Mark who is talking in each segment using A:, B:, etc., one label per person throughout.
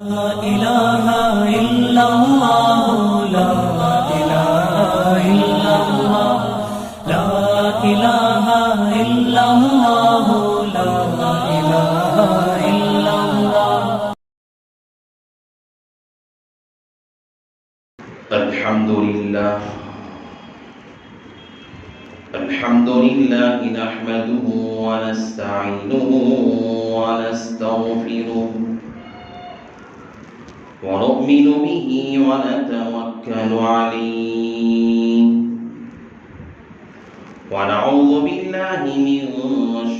A: لا إله إلا الله لا إله إلا الله لا إله إلا الله لا إله إلا الله.
B: الحمد لله نحمده ونستعينه ونستغفره ونؤمن به ونتوكل عليه ونعوذ بالله من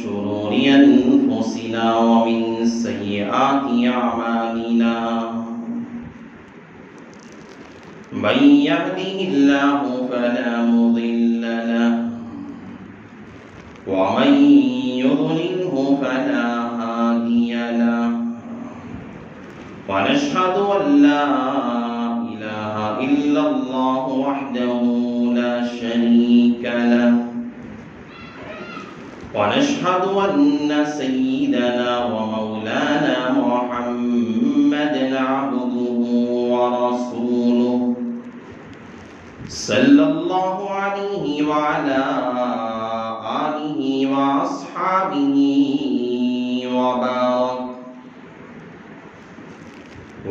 B: شرور أنفسنا ومن سيئات أعمالنا من يهده الله فلا مضل له ومن يضلله فلا هادي له ونشهد أن لا إله إلا الله وحده لا شريك له ونشهد أن سيدنا ومولانا محمدا عبده ورسوله صلى الله عليه وعلى آله وأصحابه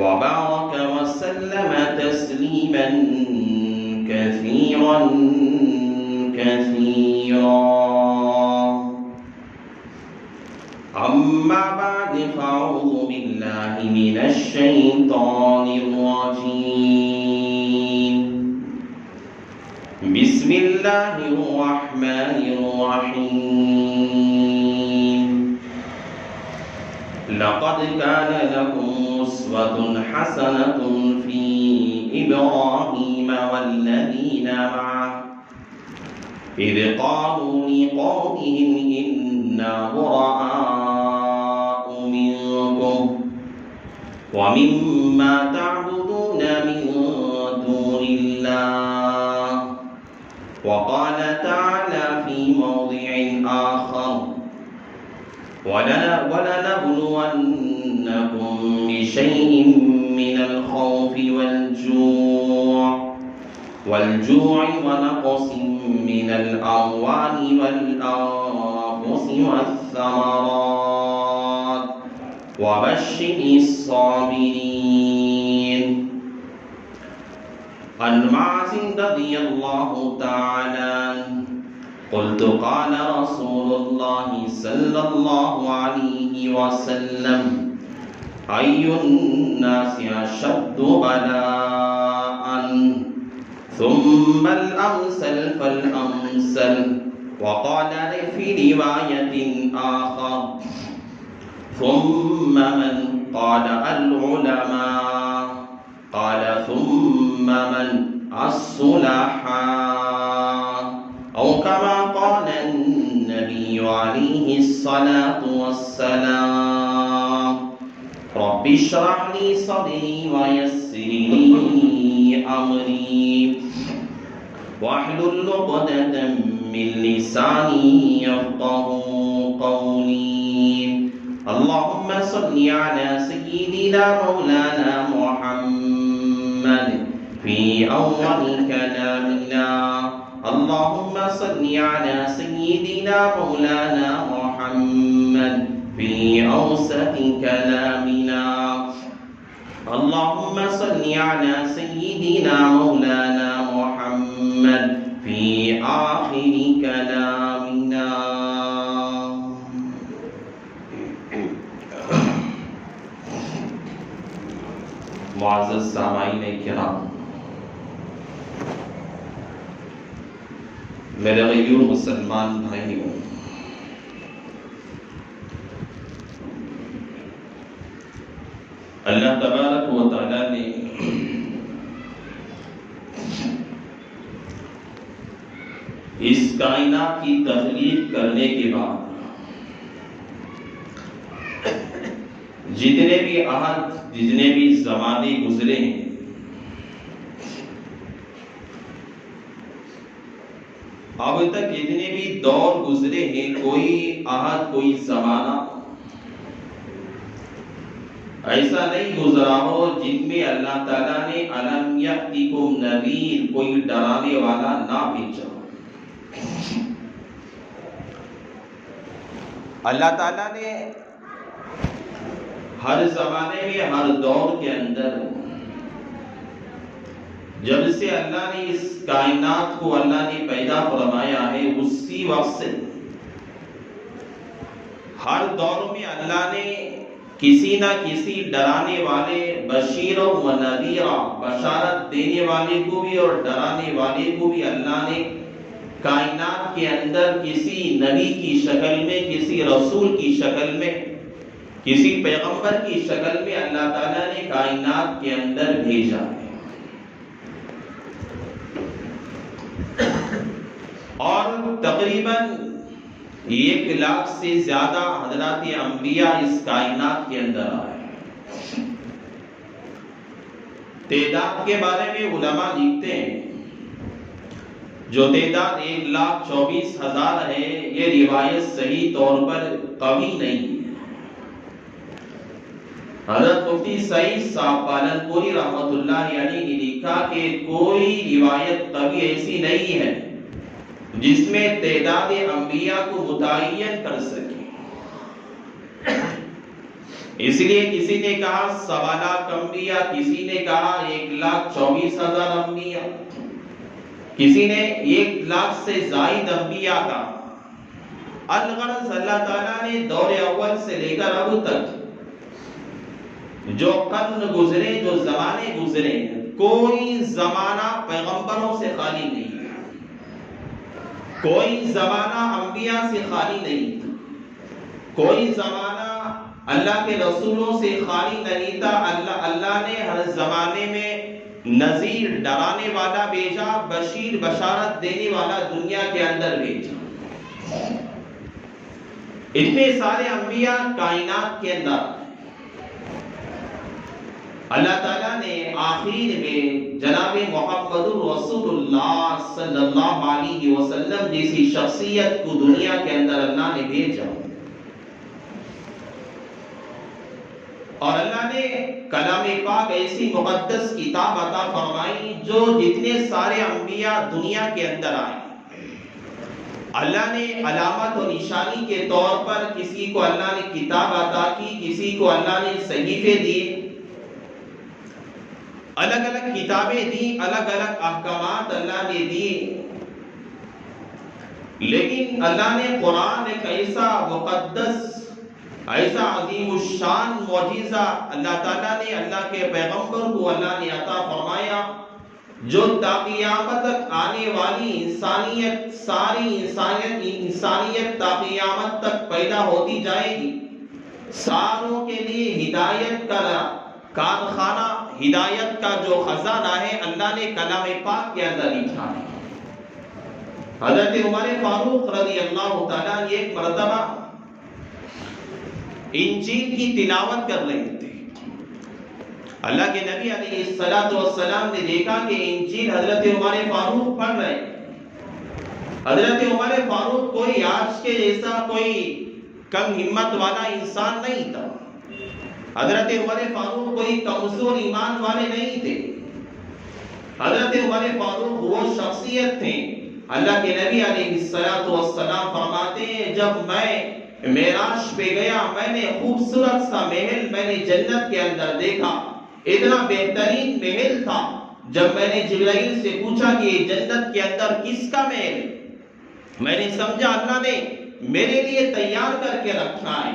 B: وبارك وسلم تسليما كثيرا أما بعد فأعوذ بالله من الشيطان الرجيم بسم الله الرحمن الرحيم لقد كان لكم أسوة حسنة في إبراهيم والذين معه إذ قالوا لقومهم إنا براء منكم ومما تعبدون من دون الله وقال تعالى في موضع آخر ولنبلونكم بشيء من الخوف والجوع ونقص من الأموال والأنفس والثمرات وبشر الصابرين. عن معاذ رضي الله تعالى قلت قال رسول الله صلى الله عليه وسلم أي الناس أشد بلاء ثم الأمثل فالأمثل وقال في رواية آخر ثم من قال العلماء قال ثم من الصلحاء أو كما قال النبي عليه الصلاة والسلام رب اشرح لي صدري ويسر لي أمري واحلل عقدة من لساني يفقهوا قولي. اللهم صل على سيدنا مولانا محمد في أول كلامنا اللهم صل على سيدنا مولانا محمد في أوسط كلامنا اللهم صل على سيدنا مولانا محمد في آخر كلامنا. معزز سامعین کرام، میرے غیور مسلمان بھائیوں، اللہ تبارک و تعالی نے اس کائنات کی تخلیق کرنے کے بعد جتنے بھی عہد جتنے بھی زمانے گزرے ہیں اب تک جتنے بھی دور گزرے ہیں کوئی عہد کوئی زمانہ ایسا نہیں گزرا ہو جن میں اللہ تعالیٰ نے الم یأتکم نذیر کوئی ڈرانے والا نہ بھیجا ہو۔ اللہ تعالیٰ نے ہر زمانے میں ہر دور کے اندر جب سے اللہ نے اس کائنات کو اللہ نے پیدا فرمایا ہے اسی وقت سے ہر دور میں اللہ نے کسی نہ کسی ڈرانے والے بشیر و نذیرا بشارت دینے والے کو بھی اور ڈرانے والے کو بھی اللہ نے کائنات کے اندر کسی نبی کی شکل میں کسی رسول کی شکل میں کسی پیغمبر کی شکل میں اللہ تعالیٰ نے کائنات کے اندر بھیجا ہے۔ اور تقریباً 1,00,000 سے زیادہ حضرات انبیاء اس کائنات کے اندر آئے۔ تعداد کے بارے میں علماء لکھتے ہیں جو تعداد 1,24,000 ہے یہ روایت صحیح طور پر قوی نہیں ہے۔ حضرت مفتی سعید صاحب پالنپوری رحمۃ اللہ علیہ نے لکھا کہ کوئی روایت قوی ایسی نہیں ہے جس میں تعداد انبیاء کو متعین کر سکے۔ اس لیے کسی نے کہا 1,25,000 انبیاء، کسی نے کہا 1,24,000 انبیاء، کسی نے 1,00,000 سے زائد انبیاء کا۔ الغرض اللہ تعالیٰ نے دور اول سے لے کر اب تک جو قرن گزرے جو زمانے گزرے کوئی زمانہ پیغمبروں سے خالی نہیں ہے، کوئی زمانہ انبیاء سے خالی نہیں تھا، کوئی زمانہ اللہ کے رسولوں سے خالی نہیں تھا۔ اللہ نے ہر زمانے میں نذیر ڈرانے والا بھیجا، بشیر بشارت دینے والا دنیا کے اندر بھیجا۔ اتنے سارے انبیاء کائنات کے اندر اللہ تعالیٰ نے آخر میں جناب محمد رسول اللہ صلی اللہ علیہ وسلم جیسی شخصیت کو دنیا کے اندر اللہ نے بھیجا، اور اللہ نے کلام پاک ایسی مقدس کتاب عطا فرمائی جو جتنے سارے انبیاء دنیا کے اندر آئے اللہ نے علامت و نشانی کے طور پر کسی کو اللہ نے کتاب عطا کی، کسی کو اللہ نے صحیفے دیے، الگ الگ کتابیں دی، الگ الگ احکامات اللہ نے دیے۔ لیکن اللہ نے قرآن ایک ایسا مقدس ایسا عظیم الشان معجزہ اللہ تعالیٰ نے اللہ کے پیغمبر کو اللہ نے عطا فرمایا جو تا قیامت تک آنے والی انسانیت ساری انسانیت تا قیامت تک پیدا ہوتی جائے گی، ساروں کے لیے ہدایت کا کارخانہ، ہدایت کا جو خزانہ ہے اللہ نے کلام پاک کے اندر لکھا ہے۔ حضرت عمر فاروق رضی اللہ تعالیٰ ایک مرتبہ انجیل کی تلاوت کر رہے تھے۔ اللہ کے نبی علیہ السلام نے دیکھا کہ انجیل حضرت عمر فاروق پڑھ رہے۔ حضرت عمر فاروق کوئی آج کے جیسا کوئی کم ہمت والا انسان نہیں تھا، حضرت عمر فاروق کوئی کمزور ایمان والے نہیں تھے، حضرت عمر فاروق وہ شخصیت تھے۔ اللہ کے نبی علیہ السلام فرماتے ہیں جب میں معراج پہ گیا میں نے خوبصورت سا محل میں نے جنت کے اندر دیکھا، اتنا بہترین محل تھا۔ جب میں نے جبرائیل سے پوچھا کہ جنت کے اندر کس کا محل، میں نے سمجھا اللہ نے میرے لیے تیار کر کے رکھا ہے۔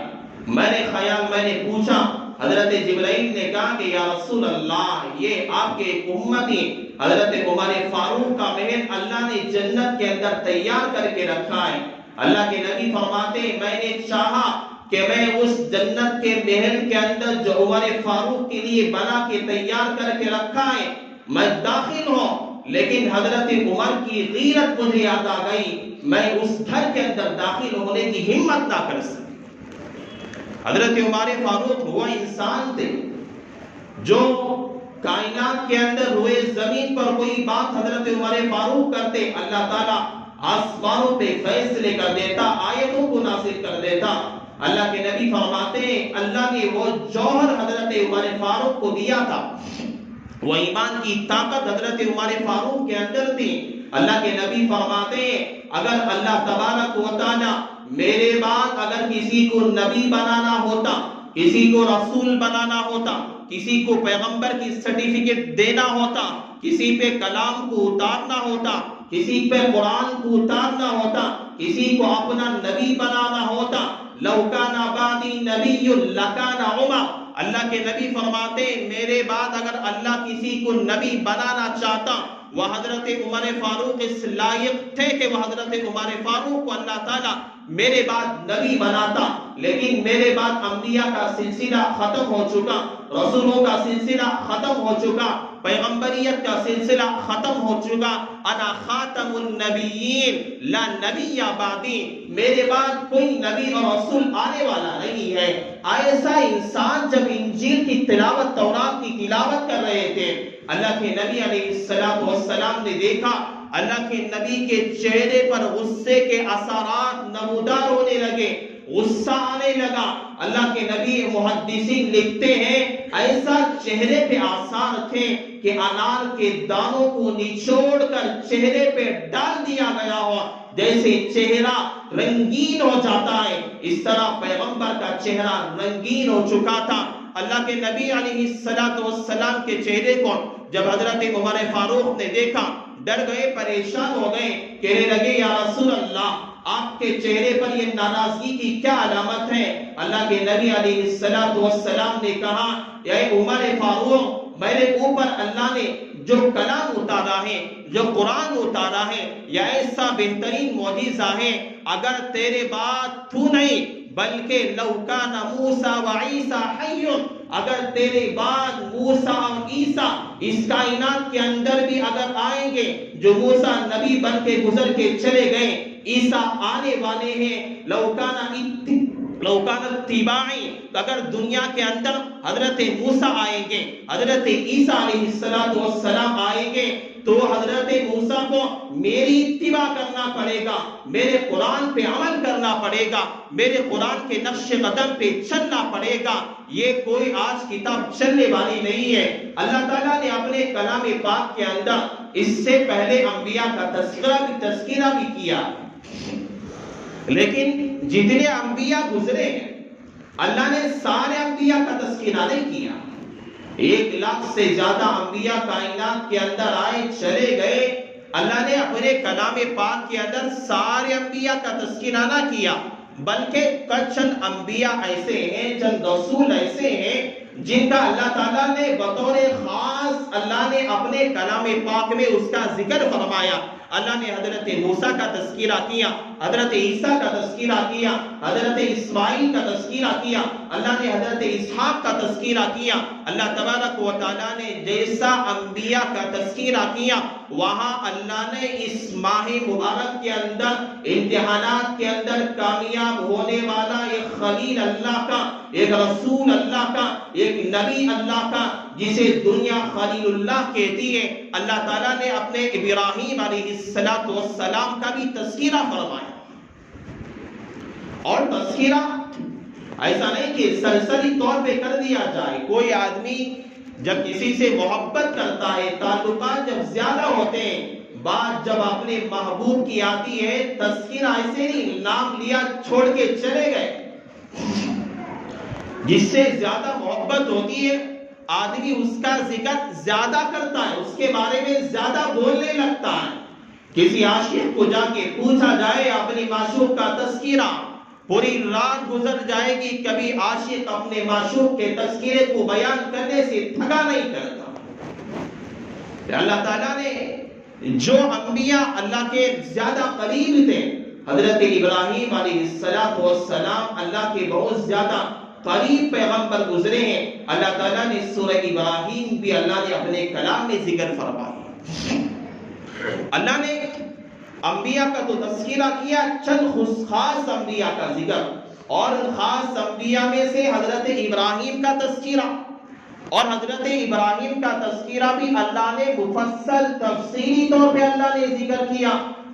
B: میں نے پوچھا، حضرت جبرائیل نے کہا کہ یا رسول اللہ یہ آپ کے امتی حضرت عمر فاروق کا محل اللہ نے جنت کے اندر تیار کر کے رکھا ہے۔ اللہ کے نبی فرماتے میں نے چاہا کہ میں اس جنت کے محل کے اندر جو عمر فاروق کے لیے بنا کے تیار کر کے رکھا ہے میں داخل ہوں، لیکن حضرت عمر کی غیرت مجھے یاد آ گئی، میں اس گھر کے اندر داخل ہونے کی ہمت نہ کر سکی۔ حضرت عمر فاروق وہ انسان تھے جو کائنات کے اندر روئے زمین پر کوئی بات حضرت عمر فاروق کرتے اللہ تعالیٰ آسمانوں پہ فیصلے کر دیتا، آیتوں کو نازل کر دیتا۔ اللہ کے نبی فرماتے ہیں اللہ نے وہ جوہر حضرت عمر فاروق کو دیا تھا، وہ ایمان کی طاقت حضرت عمر فاروق کے اندر تھی۔ اللہ کے نبی فرماتے ہیں اگر اللہ تبارک و تعالی میرے بعد اگر کسی کو نبی بنانا ہوتا، کسی کو رسول بنانا ہوتا، کسی کو پیغمبر کی سرٹیفکیٹ دینا ہوتا، کسی پہ کلام کو اتارنا ہوتا، کسی پہ قرآن کو اتارنا ہوتا، کسی کو اپنا نبی بنانا ہوتا، لو کان بعدی نبی لکان عمر، اللہ کے نبی فرماتے میرے بعد اگر اللہ کسی کو نبی بنانا چاہتا وہ حضرت عمر فاروق اس لائق تھے کہ وہ حضرت عمر فاروق کو اللہ تعالیٰ میرے بعد نبی بناتا، لیکن میرے بعد انبیاء کا سلسلہ ختم ہو چکا، رسولوں کا سلسلہ ختم ہو چکا، پیغمبریت کا سلسلہ ختم ہو چکا، انا خاتم النبیین لا نبی بعدی، میرے بعد کوئی نبی اور رسول آنے والا نہیں ہے۔ ایسا انسان جب انجیل کی تلاوت، تورات کی تلاوت کر رہے تھے، اللہ کے نبی علیہ السلام نے دیکھا اللہ کے نبی کے چہرے پر غصے کے اثرات نمودار ہونے لگے، غصہ آنے لگا۔ اللہ کے نبی محدثین لکھتے ہیں ایسا چہرے پہ آثار تھے کہ انار کے دانوں کو نچوڑ کر چہرے پہ ڈال دیا گیا ہو، جیسے چہرہ رنگین ہو جاتا ہے اس طرح پیغمبر کا چہرہ رنگین ہو چکا تھا۔ اللہ کے نبی علیہ السلام کے چہرے کو جب حضرت عمر فاروق نے دیکھا ڈر گئے، پریشان ہو گئے، کہنے لگے یا رسول اللہ آپ کے چہرے پر یہ ناراضگی کی کیا علامت ہے؟ اللہ کے نبی علیہ السلام نے کہا اے عمر فاروق، میرے اوپر اللہ نے جو کلام اتارا ہے، جو قرآن اتارا ہے، یہ ایسا بہترین معجزہ ہے اگر تیرے بعد تو نہیں بلکہ لو کان موسیٰ و عیسیٰ حی، اگر تیرے بعد موسیٰ اور عیسیٰ اس کائنات کے اندر بھی اگر آئیں گے، جو موسیٰ نبی بن کے گزر کے چلے گئے، عیسیٰ آنے والے ہیں، لو کان اتباعی، اگر دنیا کے اندر حضرت موسیٰ آئیں گے، حضرت عیسیٰ علیہ السلام آئیں گے تو حضرت موسیٰ کو میری اتباع کرنا پڑے گا، میرے قرآن پہ عمل کرنا پڑے گا، میرے قرآن کے نقش قدم پہ چلنا پڑے گا۔ یہ کوئی آج کتاب چلنے والی نہیں ہے۔ اللہ تعالیٰ نے اپنے کلام پاک کے اندر اس سے پہلے انبیاء کا تذکرہ بھی کیا، لیکن جتنے انبیاء گزرے ہیں اللہ نے سارے انبیاء کا تذکرہ نہیں کیا۔ 1,00,000 سے زیادہ انبیاء کائنات کے اندر آئے چلے گئے، اللہ نے اپنے کلام پاک کے اندر سارے انبیاء کا تذکرہ نہ کیا، بلکہ چند انبیاء ایسے ہیں، چند رسول ایسے ہیں جن کا اللہ تعالیٰ نے بطور خاص اللہ نے اپنے کلام پاک میں اس کا ذکر فرمایا۔ اللہ نے حضرت موسیٰ کا تذکرہ کیا، حضرت عیسیٰ کا تذکرہ کیا، حضرت اسماعیل کا تذکرہ کیا، اللہ نے حضرت اسحاق کا تذکرہ کیا۔ اللہ تبارک و تعالیٰ نے جیسا انبیاء کا تذکرہ کیا وہاں اللہ نے اس ماہ مبارک کے اندر امتحانات کے اندر کامیاب ہونے والا ایک خلیل اللہ کا، ایک رسول اللہ کا، ایک نبی اللہ کا جسے دنیا خلیل اللہ کہتی ہے، اللہ تعالیٰ نے اپنے ابراہیم علیہ السلام کا بھی تذکرہ فرمایا۔ اور تذکرہ ایسا نہیں کہ سرسری طور پہ کر دیا جائے۔ کوئی آدمی جب کسی سے محبت کرتا ہے، تعلقات جب زیادہ ہوتے ہیں، بات جب اپنے محبوب کی آتی ہے، تذکرہ ایسے نہیں نام لیا چھوڑ کے چلے گئے۔ جس سے زیادہ محبت ہوتی ہے آدمی اس کا ذکر زیادہ کرتا ہے، اس کے بارے میں زیادہ بولنے لگتا ہے۔ کسی عاشق کو جا کے پوچھا جائے اپنی معشوق کا تذکرہ، پوری رات گزر جائے گی، کبھی عاشق اپنے معشوق کے تذکرے کو بیان کرنے سے تھکا نہیں کرتا۔ اللہ تعالیٰ نے جو انبیاء اللہ کے زیادہ قریب تھے، حضرت ابراہیم علیہ السلام اللہ کے بہت زیادہ قریب پیغمبر گزرے ہیں، اللہ تعالیٰ نے سورہ ابراہیم بھی اللہ نے اپنے کلام میں ذکر فرمایا۔ اللہ نے انبیاء کا تو تذکرہ کیا، چند خاص انبیاء کا ذکر، اور خاص انبیاء میں سے حضرت ابراہیم کا تذکرہ، اور حضرت ابراہیم کا تذکرہ بھی اللہ نے مفصل تفصیلی طور پہ اللہ نے ذکر کیا۔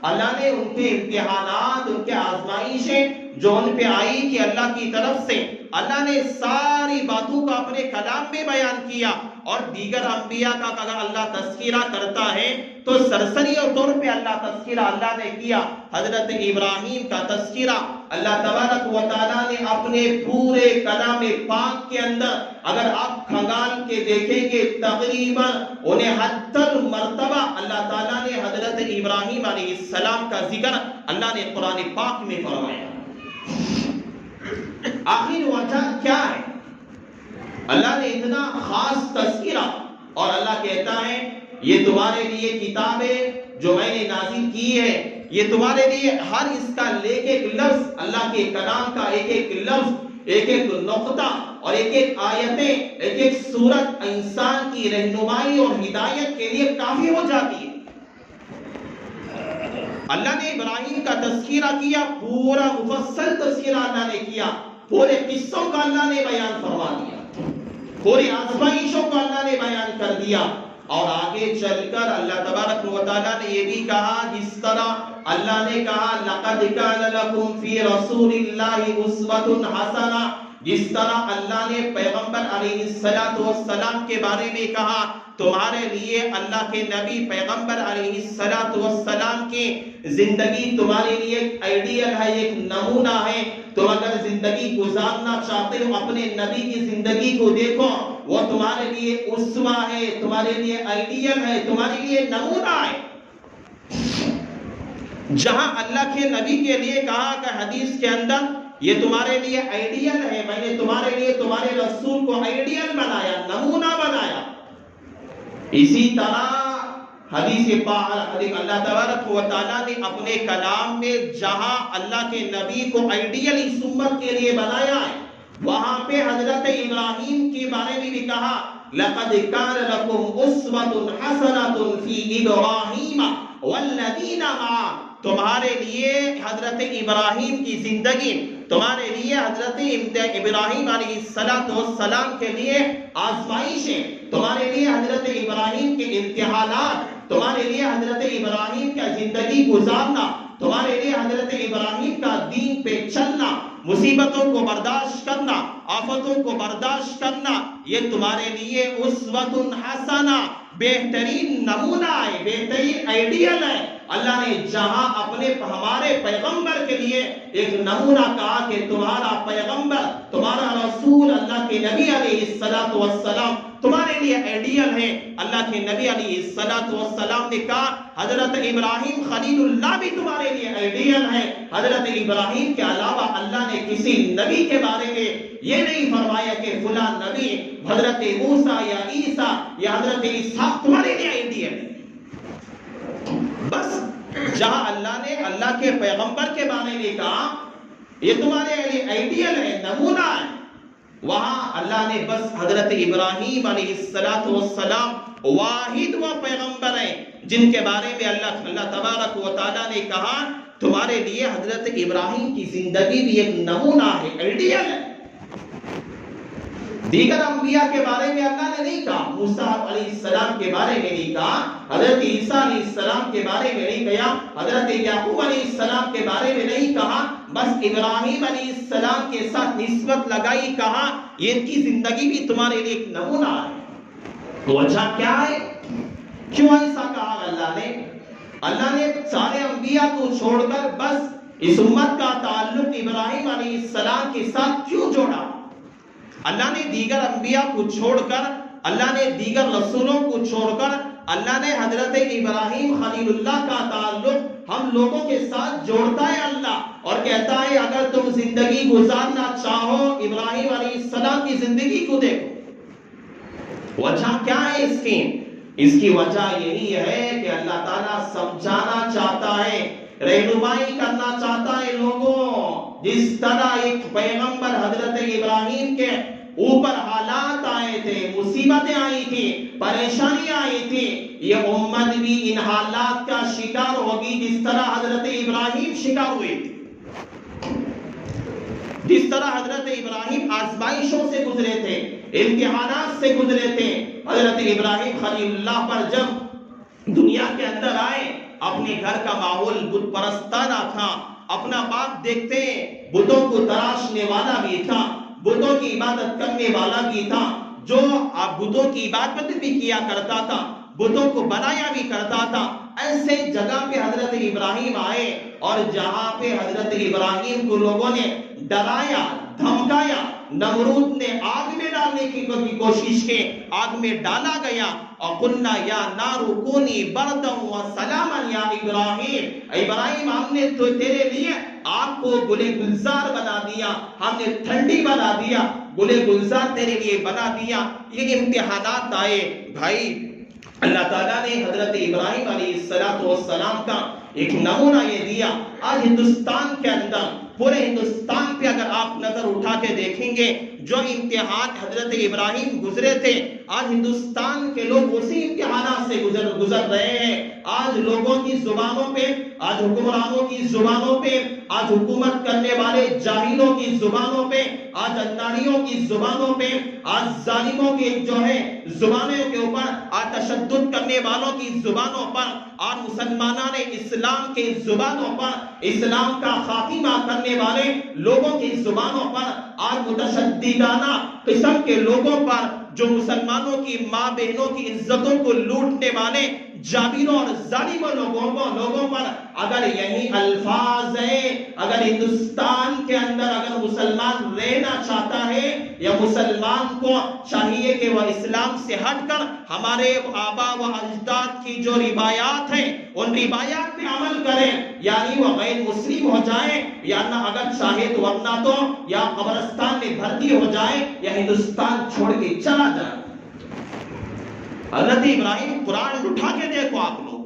B: اللہ نے ان کے امتحانات، ان کے آزمائشیں جو ان پہ آئی کہ اللہ کی طرف سے اللہ نے ساری باتوں کو اپنے کلام میں بیان کیا، اور دیگر انبیاء کا اگر اللہ تذکرہ کرتا ہے تو سرسری اور طور پہ اللہ تذکرہ اللہ نے کیا۔ حضرت ابراہیم کا تذکرہ اللہ تبارک و تعالیٰ نے اپنے پورے کلام پاک کے اندر اگر آپ کھنگال کے دیکھیں گے تقریباً 69 مرتبہ اللہ تعالیٰ نے حضرت ابراہیم علیہ السلام کا ذکر اللہ نے قرآن پاک میں فرمایا۔ آخر وجہ کیا ہے؟ اللہ نے اتنا خاص تذکرہ، اور اللہ کہتا ہے یہ تمہارے لیے کتاب ہے جو میں نے نازل کی ہے، یہ تمہارے لیے ہر اس کا ایک ایک لفظ، اللہ کے کلام کا ایک ایک لفظ، ایک ایک نقطہ اور ایک ایک آیتیں، ایک ایک سورت انسان کی رہنمائی اور ہدایت کے لیے کافی ہو جاتی ہے۔ اللہ نے ابراہیم کا تذکرہ کیا، پورا مفصل تذکرہ اللہ نے کیا، پورے قصوں کا اللہ نے بیان فرما دیا، پوری آزمائشوں کو اللہ نے بیان کر دیا، اور آگے چل کر اللہ تبارک و تعالیٰ نے یہ بھی کہا، جس طرح اللہ نے کہا لَقَدْ كَانَ لَكُمْ فِي رَسُولِ اللَّهِ أُسْوَةٌ حَسَنَةٌ، جس طرح اللہ نے پیغمبر علیہ السلام کے بارے میں کہا تمہارے لیے اللہ کے نبی پیغمبر علیہ السلام کی زندگی تمہارے لیے ایک آئیڈیل ہے، ایک نمونہ ہے۔ تم اگر زندگی گزارنا چاہتے ہو اپنے نبی کی زندگی کو دیکھو، وہ تمہارے لیے اسوہ ہے، تمہارے لیے آئیڈیل ہے، تمہارے لیے نمونہ ہے۔ جہاں اللہ کے نبی کے لیے کہا کہ حدیث کے اندر یہ تمہارے لیے آئیڈیل ہے، میں نے تمہارے لیے تمہارے رسول کو آئیڈیل بنایا، نمونہ بنایا۔ اسی طرح حدیث پاک اللہ تبارک و تعالیٰ نے اپنے کلام میں جہاں اللہ کے نبی کو آئیڈیل اس امت کے لیے بنایا ہے، وہاں پہ حضرت ابراہیم کے بارے میں بھی کہا لَقَدْ كَانَ لَكُمْ أُسْوَةٌ حَسَنَةٌ فِي إِبْرَاهِيمَ وَالَّذِينَ مَعَهُ، تمہارے لیے حضرت ابراہیم کی زندگی، تمہارے لیے حضرت ابراہیم علیہ السلام کے لیے آزمائشیں، تمہارے لیے حضرت ابراہیم کے امتحانات، تمہارے لیے حضرت ابراہیم کا زندگی گزارنا، تمہارے لیے حضرت ابراہیم کا دین پہ چلنا، مصیبتوں کو برداشت کرنا، آفتوں کو برداشت کرنا، یہ تمہارے لیے اسوۃ حسنہ، بہترین نمونہ ہے، بہترین آئیڈیل ہے۔ اللہ نے جہاں اپنے ہمارے پیغمبر کے لیے ایک نمونہ کہا کہ تمہارا پیغمبر، تمہارا رسول اللہ کے نبی علیہ السلام تمہارے لیے آئیڈیل ہے، اللہ کے نبی علیہ السلام نے کہا حضرت ابراہیم خلیل اللہ بھی تمہارے لیے آئیڈیل ہے۔ حضرت ابراہیم کے علاوہ اللہ نے کسی نبی کے بارے میں یہ نہیں فرمایا کہ فلاں نبی حضرت موسیٰ یا عیسیٰ یا حضرت اسحاق تمہارے لیے آئیڈیل ہے۔ بس جہاں اللہ نے اللہ کے پیغمبر کے بارے میں کہا یہ تمہارے لیے آئیڈیل ہے، نمونہ ہے، وہاں اللہ نے بس حضرت ابراہیم علیہ السلام واحد وہ پیغمبر ہیں جن کے بارے میں اللہ تبارک و تعالیٰ نے کہا تمہارے لیے حضرت ابراہیم کی زندگی بھی ایک نمونہ ہے، آئیڈیل ہے۔ دیگر انبیاء کے بارے میں اللہ نے نہیں کہا، موسیٰ علیہ السلام کے بارے میں نہیں کہا، حضرت عیسیٰ علیہ السلام کے بارے میں نہیں کہا، حضرت یعقوب علیہ السلام کے بارے میں نہیں کہا، بس ابراہیم علیہ السلام کے ساتھ نسبت لگائی، کہا یہ ان کی زندگی بھی تمہارے لیے ایک نمونہ ہے۔ وجہ کیا ہے؟ کیوں ایسا کہا اللہ نے سارے انبیاء کو چھوڑ کر بس اس امت کا تعلق ابراہیم علیہ السلام کے ساتھ کیوں جوڑا؟ اللہ نے دیگر انبیاء کو چھوڑ کر، اللہ نے دیگر رسولوں کو چھوڑ کر، اللہ نے حضرت ابراہیم خلیل اللہ کا تعلق ہم لوگوں کے ساتھ جوڑتا ہے اللہ، اور کہتا ہے اگر تم زندگی گزارنا چاہو ابراہیم علیہ السلام کی زندگی کو دیکھو۔ وجہ کیا ہے اس کی وجہ یہی ہے کہ اللہ تعالیٰ سمجھانا چاہتا ہے، رہنمائی کرنا چاہتا ہے لوگوں۔ جس طرح ایک پیغمبر حضرت ابراہیم کے اوپر حالات آئے تھے، مصیبتیں آئی تھی، پریشانیاں آئی تھی، یہ امت بھی ان حالات کا شکار ہوگی جس طرح حضرت ابراہیم شکار ہوئے تھے۔ جس طرح حضرت ابراہیم آزمائشوں سے گزرے تھے، امتحانات سے گزرے تھے، حضرت ابراہیم خلیل اللہ پر جب دنیا کے اندر آئے، اپنے گھر کا ماحول بت پرستانہ تھا، اپنا باپ دیکھتے بتوں کو تراشنے والا بھی تھا، بتوں کی عبادت کرنے والا بھی تھا، جو بتوں کی عبادت بھی کیا کرتا تھا، بتوں کو بنایا بھی کرتا تھا۔ ایسے جگہ پہ حضرت ابراہیم آئے اور جہاں پہ حضرت ابراہیم کو لوگوں نے ڈرایا، دھمکایا، نمرود نے آگ میں ڈالنے کی کوشش کی، آگ میں ڈالا گیا، اور قلنا یا نار کونی بردا وسلاما یا ابراہیم، ابراہیم ہم نے تو تیرے لیے آگ کو گلے گلزار بنا دیا، ہم نے ٹھنڈی بنا دیا، گلے گلزار تیرے لیے بنا دیا۔ یہ امتحانات آئے بھائی، اللہ تعالیٰ نے حضرت ابراہیم علیہ السلام کا ایک نمونہ یہ دیا۔ آج ہندوستان کے اندر، پورے ہندوستان پہ اگر آپ نظر اٹھا کے دیکھیں گے، جو امتحان حضرت ابراہیم گزرے تھے، آج ہندوستان کے لوگ اسی امتحانات سے گزر رہے ہیں۔ آج لوگوں کی زبانوں پہ، آج حکمرانوں کی زبانوں پہ، آج حکومت کرنے والے جاہلوں کی زبانوں پہ، آج اناڑیوں کی زبانوں پہ، آج ظالموں کی جو ہے زبانوں کے اوپر، آج تشدد کرنے والوں کی زبانوں پر، آج مسلمانان اسلام کی زبانوں پر، اسلام کا خاتمہ کرنے والے لوگوں کی زبانوں پر، آج متشددانہ قسم کے لوگوں پر، جو مسلمانوں کی ماں بہنوں کی عزتوں کو لوٹنے والے جابروں اور ظالموں لوگوں پر اگر یہی الفاظ ہیں، اگر ہندوستان کے اندر اگر مسلمان رہنا چاہتا ہے، یا مسلمان کو چاہیے کہ وہ اسلام سے ہٹ کر ہمارے آبا و اجداد کی جو روایات ہیں ان روایات پہ عمل کریں، یعنی وہ غیر مسلم ہو جائیں، یا نہ اگر چاہے تو ورنہ تو یا قبرستان میں بھرتی ہو جائے یا ہندوستان چھوڑ کے چلا جائے۔ حضرت ابراہیم قرآن اٹھا کے دیکھو آپ لوگ،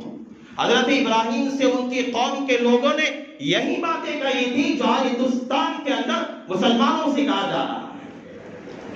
B: حضرت ابراہیم سے ان کی قوم کے لوگوں نے یہی باتیں کہی تھی جو آج ہندوستان کے اندر مسلمانوں سے کہا جا رہا ہے۔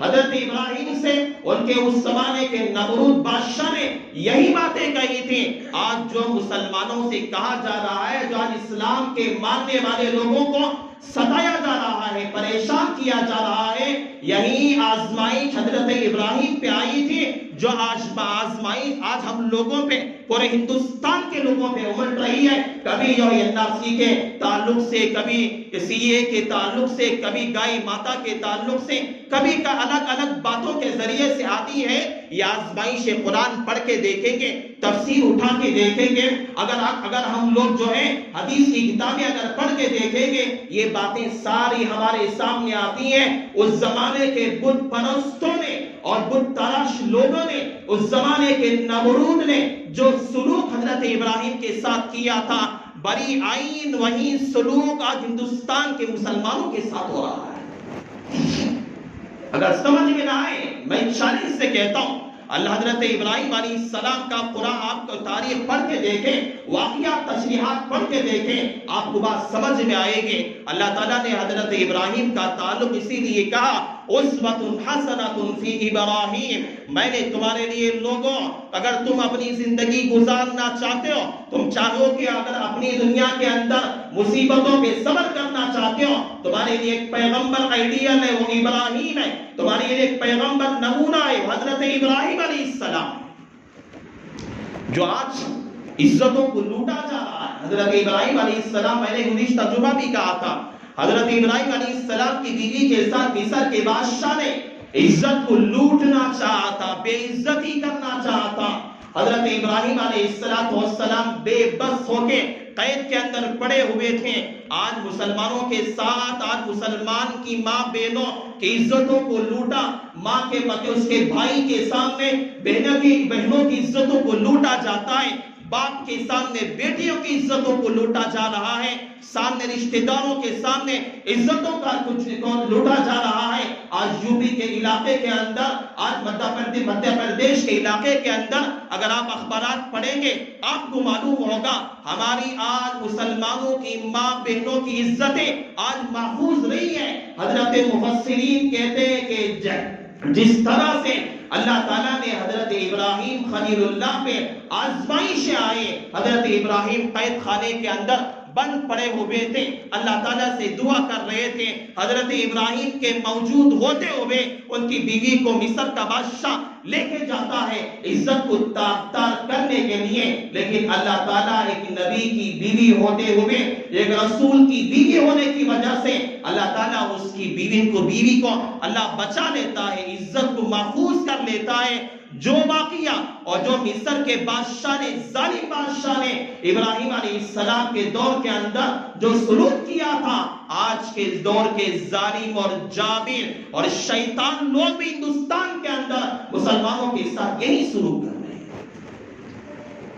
B: حضرت ابراہیم سے ان کے اس زمانے کے نمرود بادشاہ نے یہی باتیں کہی تھی، آج جو مسلمانوں سے کہا جا رہا ہے، جو آج اسلام کے ماننے والے لوگوں کو ستایا جا رہا ہے، پریشان کیا جا رہا ہے، یہی آزمائش حضرت ابراہیم پہ آئی تھی، جو آزمائش آج ہم لوگوں پہ، پورے ہندوستان کے لوگوں پہ امڑ رہی ہے۔ کبھی جو NRC کے تعلق سے، کبھی CA کے تعلق سے، کبھی گائے ماتا کے تعلق سے، کبھی کا الگ الگ باتوں کے ذریعے سے آتی ہے۔ یہ آزمائش قرآن پڑھ کے دیکھیں گے، تفسیر اٹھا کے دیکھیں گے، اگر ہم لوگ جو ہے حدیث کی کتابیں اگر پڑھ کے دیکھیں گے، یہ باتیں ساری ہمارے سامنے آتی ہیں۔ اس زمانے کے بت پرستوں نے اور بت تراش لوگوں نے، اس زمانے کے نمرود نے جو سلوک حضرت ابراہیم کے ساتھ کیا تھا، بری آئین وہی سلوک آج ہندوستان کے مسلمانوں کے ساتھ ہو رہا ہے۔ اگر سمجھ میں نہ آئے، میں چیلنج سے کہتا ہوں، اللہ حضرت ابراہیم علیہ السلام کا قرآن آپ کو تاریخ پڑھ کے دیکھیں، واقعات تشریحات پڑھ کے دیکھیں، آپ کو بات سمجھ میں آئے گی۔ اللہ تعالیٰ نے حضرت ابراہیم کا تعلق اسی لیے کہا، اسوۃ حسنۃ فی ابراہیم، میں نے تمہارے لیے لوگوں، اگر تم اپنی زندگی گزارنا چاہتے ہو، تم چاہو کہ اگر اپنی دنیا کے اندر مصیبتوں پہ صبر کرنا چاہتے ہو، تمہارے لیے ایک پیغمبر آئیڈیل ہے، وہ ابراہیم ہے، تمہارے لیے ایک پیغمبر نمونہ ہے، حضرت ابراہیم علیہ السلام، جو آج عزتوں کو لوٹا جا رہا ہے۔ حضرت ابراہیم علیہ السلام، میں نے گزشتہ جمعہ بھی کہا تھا، حضرت ابراہیم علیہ السلام کی بیوی کے ساتھ مصر کے بادشاہ نے عزت کو لوٹنا چاہا تھا، بے عزتی کرنا چاہا تھا۔ حضرت ابراہیم علیہ السلام بے بس ہو کے قید کے اندر پڑے ہوئے تھے۔ آج مسلمانوں کے ساتھ، آج مسلمان کی ماں بہنوں کی عزتوں کو لوٹا، ماں کے پتے اس کے بھائی کے سامنے بہنوں کی عزتوں کو لوٹا جاتا ہے، باپ کے سامنے بیٹیوں کی عزتوں کو لوٹا جا رہا ہے، سامنے رشتہ داروں کے سامنے عزتوں کا کچھ لوٹا جا رہا ہے۔ آج یوپی کے علاقے کے اندر، آج مدھیہ پردیش کے علاقے کے اندر اگر آپ اخبارات پڑھیں گے، آپ کو معلوم ہوگا ہماری آج مسلمانوں کی ماں بہنوں کی عزتیں آج محفوظ نہیں ہیں۔ حضرت مفسرین کہتے ہیں کہ جس طرح سے اللہ تعالیٰ نے حضرت ابراہیم خلیل اللہ پہ آزمائشیں آئے، حضرت ابراہیم قید خانے کے اندر بند پڑے ہوئے تھے، اللہ تعالیٰ سے دعا کر رہے تھے، حضرت ابراہیم کے موجود ہوتے ہوئے ان کی بیوی کو مصر کا بادشاہ لے کے جاتا ہے عزت کو تار کرنے کے لیے، لیکن اللہ تعالیٰ ایک نبی کی بیوی ہوتے ہوئے، ایک رسول کی بیوی ہونے کی وجہ سے اللہ تعالیٰ اس کی بیوی کو اللہ بچا لیتا ہے، عزت کو محفوظ کر لیتا ہے۔ جو واقعہ اور جو مصر کے بادشاہ نے، ظالم بادشاہ نے ابراہیم علیہ السلام کے دور کے اندر جو سلوک کیا تھا، آج کے دور کے ظالم اور جابر اور شیطان لوگ بھی ہندوستان کے اندر مسلمانوں کے ساتھ یہی سلوک کر رہے ہیں۔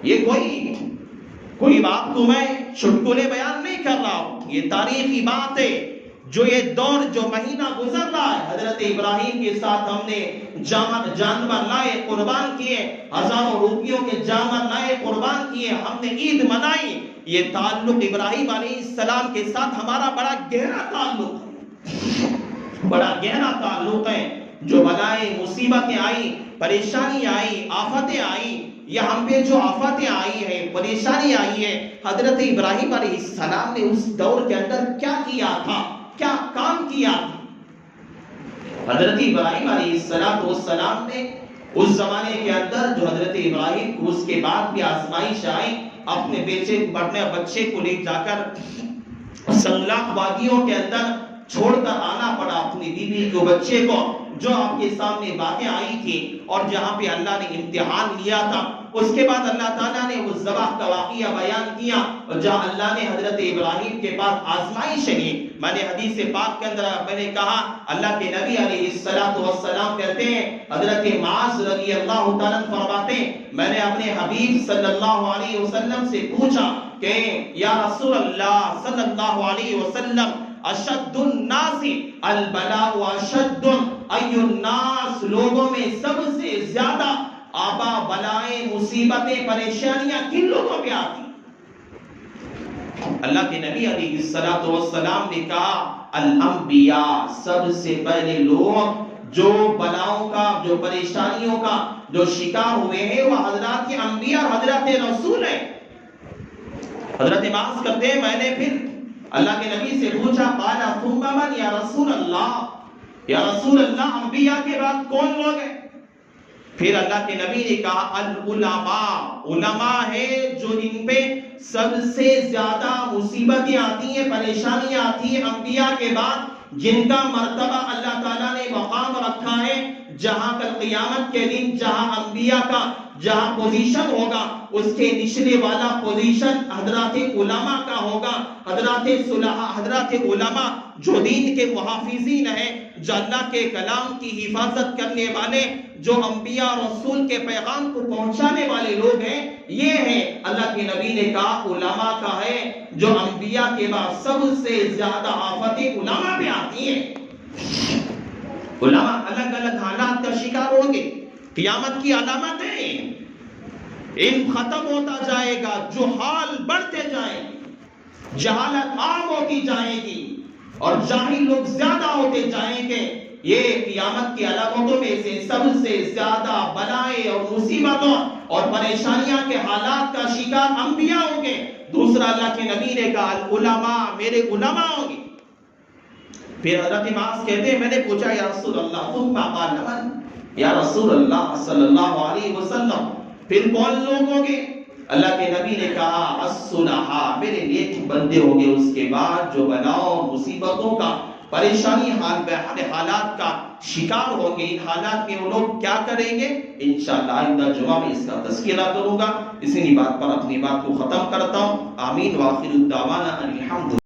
B: یہ کوئی بات کو میں چٹکلے بیان نہیں کر رہا ہوں، یہ تاریخی بات ہے۔ جو یہ دور، جو مہینہ گزر رہا ہے، حضرت ابراہیم کے ساتھ ہم نے جانور لائے، قربان کیے، ہزاروں روپیوں کے جانور لائے، قربان کیے، ہم نے عید منائی۔ یہ تعلق ابراہیم علیہ السلام کے ساتھ ہمارا بڑا گہرا تعلق ہے۔ جو بلائیں مصیبتیں آئی، پریشانی آئی، آفتیں آئی، یا ہم پہ جو آفتیں آئی ہے، پریشانی آئی ہے، حضرت ابراہیم علیہ السلام نے اس دور کے اندر کیا کیا تھا، کیا کام کیا تھا؟ حضرت ابراہیم علیہ السلام نے اس زمانے کے اندر جو حضرت ابراہیم کو اس کے بعد بھی آزمائش آئی، اپنے بچے کو لے جا کر سنگلاخ وادیوں کے اندر چھوڑ کر آنا پڑا اپنی بیوی کو، بچے کو، جو آپ کے سامنے باتیں آئی تھی اور جہاں پہ اللہ نے امتحان لیا تھا۔ اس کے بعد اللہ تعالیٰ نے اس ذبح کا واقعہ بیان کیا، اور جہاں اللہ نے حضرت ابراہیم کے پاس آزمائش لی۔ میں نے حدیث پاک کے اندر میں نے کہا، اللہ کے نبی علیہ السلام کہتے ہیں، حضرت معاذ رضی اللہ تعالیٰ فرماتے ہیں، میں نے اپنے حبیب صلی اللہ علیہ وسلم سے پوچھا کہ یا رسول اللہ صلی اللہ علیہ وسلم، اشد الناس البلاء اشد ای الناس، لوگوں میں سب سے زیادہ آبا بلائیں، مصیبتیں، پریشانیاں کن لوگوں پہ آتی؟ اللہ کے نبی علیہ السلام نے کہا الانبیاء، سب سے پہلے لوگ جو بلاؤں کا، جو پریشانیوں کا جو شکار ہوئے ہیں، وہ حضرات انبیاء، حضرات رسول ہیں۔ حضرت معاذ کرتے ہیں، میں نے پھر اللہ کے نبی سے پوچھا، قال ثم من یا رسول اللہ، یا رسول اللہ انبیاء کے بعد کون لوگ ہیں؟ پھر اللہ کے نبی نے کہا العلماء، علماء ہے جو ان پہ سب سے زیادہ مصیبتیں آتی ہیں، پریشانیاں آتی ہیں انبیاء کے بعد، جن کا مرتبہ اللہ تعالیٰ نے مقام رکھا ہے، جہاں کل قیامت کے دن جہاں انبیاء کا جہاں پوزیشن ہوگا، اس کے نچلے والا پوزیشن حضرات علماء کا ہوگا۔ حضرات علماء جو دین کے محافظین ہیں، جو اللہ کے کلام کی حفاظت کرنے والے، جو انبیاء رسول کے پیغام کو پہنچانے والے لوگ ہیں، یہ ہیں اللہ کے نبی نے کہا علماء کا ہے، جو انبیاء کے بعد سب سے زیادہ آفتیں علماء پہ آتی ہیں۔ علماء الگ الگ حالات کا شکار ہوں گے، قیامت کی علامت ہے، علم ختم ہوتا جائے گا، جو حال بڑھتے جائیں گے، جہالت عام ہوتی جائے گی اور جاہل لوگ زیادہ ہوتے جائیں گے۔ یہ قیامت کی علامتوں میں سے سب سے زیادہ بلائیں اور مصیبتوں اور پریشانیاں کے حالات کا شکار انبیاء ہوں گے۔ دوسرا اللہ کے نبی نے کہا العلماء، میرے علماء ہوں گے۔ پھر حضرت معاذ کہتے ہیں، میں نے پوچھا یا رسول اللہ ثم قال من، یا رسول اللہ صلی اللہ علیہ وسلم پھر کون لوگ ہوں گے؟ اللہ کے نبی نے کہا الصلحاء، میرے نیک بندے ہوں گے۔ اس کے بعد جو بلاؤں مصیبتوں کا، پریشانی حالات کا شکار ہوں گے، ان حالات میں وہ لوگ کیا کریں گے؟ انشاءاللہ آئندہ جمعہ میں اس کا تذکرہ کروں گا۔ اسی بات پر اپنی بات کو ختم کرتا ہوں۔ آمین، وآخر الدعوانا ان الحمد